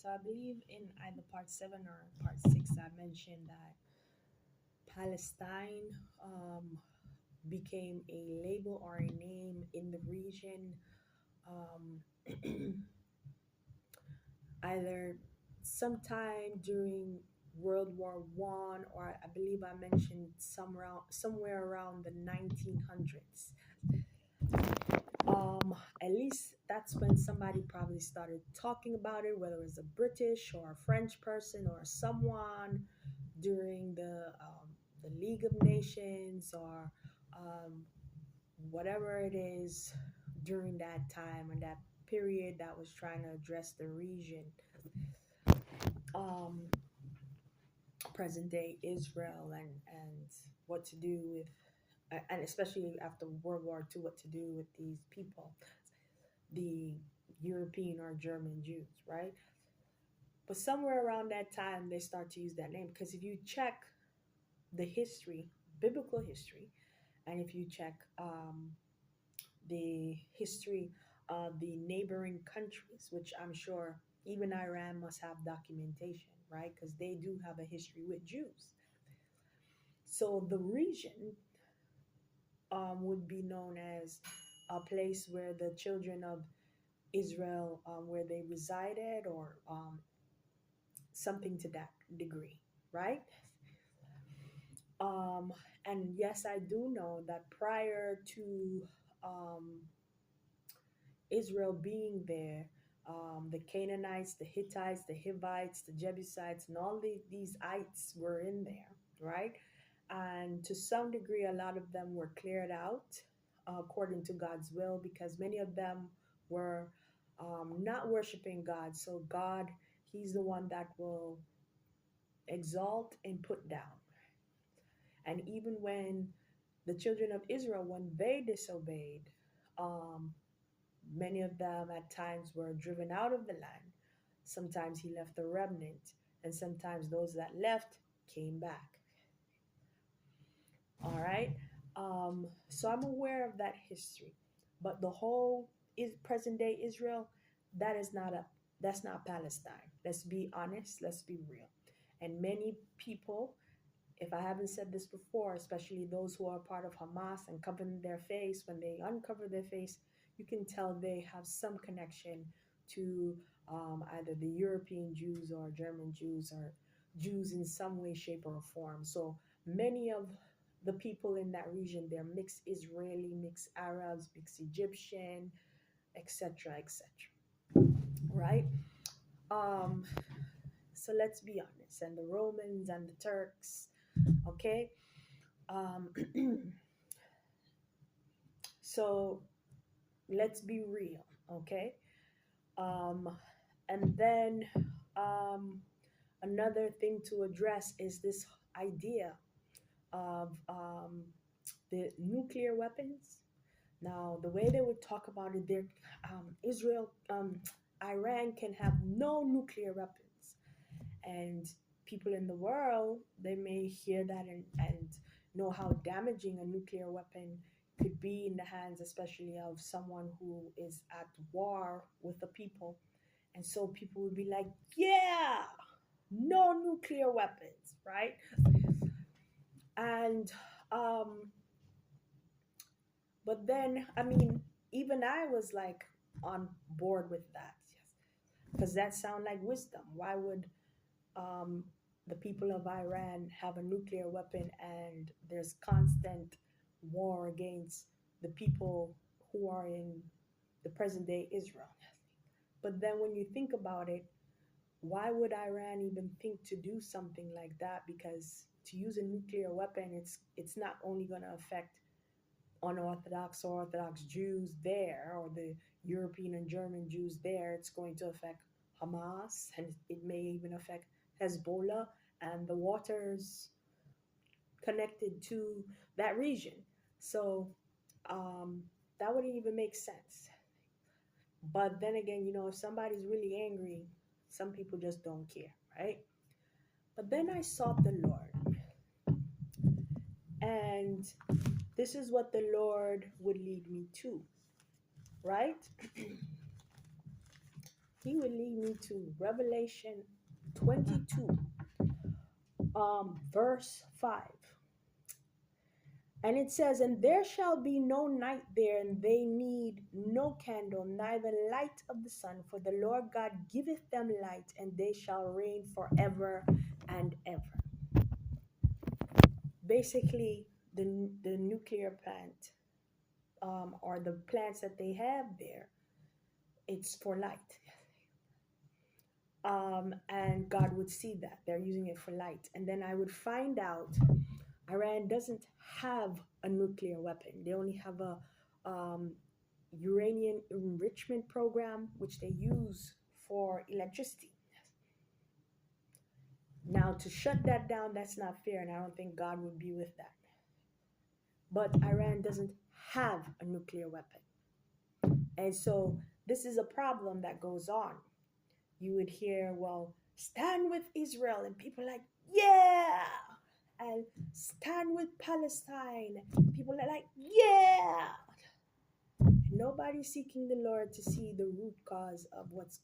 So I believe in either part seven or part six, I mentioned that Palestine became a label or a name in the region, um, either sometime during World War I, or I believe I mentioned somewhere around the 1900s. At least that's when somebody probably started talking about it, whether it was a British or a French person or someone during the League of Nations or um, whatever it is during that time and that period that was trying to address the region, um, present day Israel, and what to do with, and especially after World War II, what to do with these people, the European or German Jews, right? But somewhere around that time, they start to use that name because if you check the history, biblical history, and if you check the history of the neighboring countries, which I'm sure even Iran must have documentation, right? Because they do have a history with Jews. So the region would be known as a place where the children of Israel, where they resided, or something to that degree, right? Um, and yes, I do know that prior to um, Israel being there, the Canaanites, the Hittites, the Hivites, the Jebusites, and all these ites were in there, right? And to some degree, a lot of them were cleared out according to God's will because many of them were not worshiping God. So, God, He's the one that will exalt and put down. And even when the children of Israel, when they disobeyed, um, many of them at times were driven out of the land. Sometimes he left a remnant, and sometimes those that left came back. All right. So I'm aware of that history, but the whole is present day Israel. That is not a that's not Palestine. Let's be honest. Let's be real. And many people, if I haven't said this before, especially those who are part of Hamas and covering their face, when they uncover their face, you can tell they have some connection to either the European Jews or German Jews or Jews in some way, shape, or form. So many of the people in that region, they're mixed Israeli, mixed Arabs, mixed Egyptian, etc., etc. Right? Um, so let's be honest. And the Romans and the Turks, okay? Um, so let's be real, okay? Um, and then um, another thing to address is this idea of the nuclear weapons. Now, the way they would talk about it, Israel, Iran can have no nuclear weapons, and people in the world they may hear that and know how damaging a nuclear weapon could be in the hands, especially of someone who is at war with the people. And so people would be like, yeah, no nuclear weapons, right? And um but then, I mean, even I was like on board with that, yes, because that sounds like wisdom. Why would um, the people of Iran have a nuclear weapon and there's constant war against the people who are in the present day Israel? But then when you think about it, why would Iran even think to do something like that? Because to use a nuclear weapon, it's not only going to affect unorthodox or Orthodox Jews there, or the European and German Jews there. It's going to affect Hamas, and it may even affect Hezbollah and the waters connected to that region. So um, that wouldn't even make sense. But then again, if somebody's really angry, some people just don't care, right? But then I sought the Lord, and this is what the Lord would lead me to, right? he would lead me to Revelation 22, verse 5. And it says, "And there shall be no night there, and they need no candle, neither light of the sun, for the Lord God giveth them light, and they shall reign forever and ever." Basically, the nuclear plant, or the plants that they have there, it's for light. And God would see that they're using it for light. And then I would find out Iran doesn't have a nuclear weapon. They only have a uranium enrichment program, which they use for electricity. Now, to shut that down, that's not fair, and I don't think God would be with that. But Iran doesn't have a nuclear weapon. And so this is a problem that goes on. You would hear, well, stand with Israel, and people are like, yeah, and stand with Palestine. People are like, yeah. Nobody's seeking the Lord to see the root cause of what's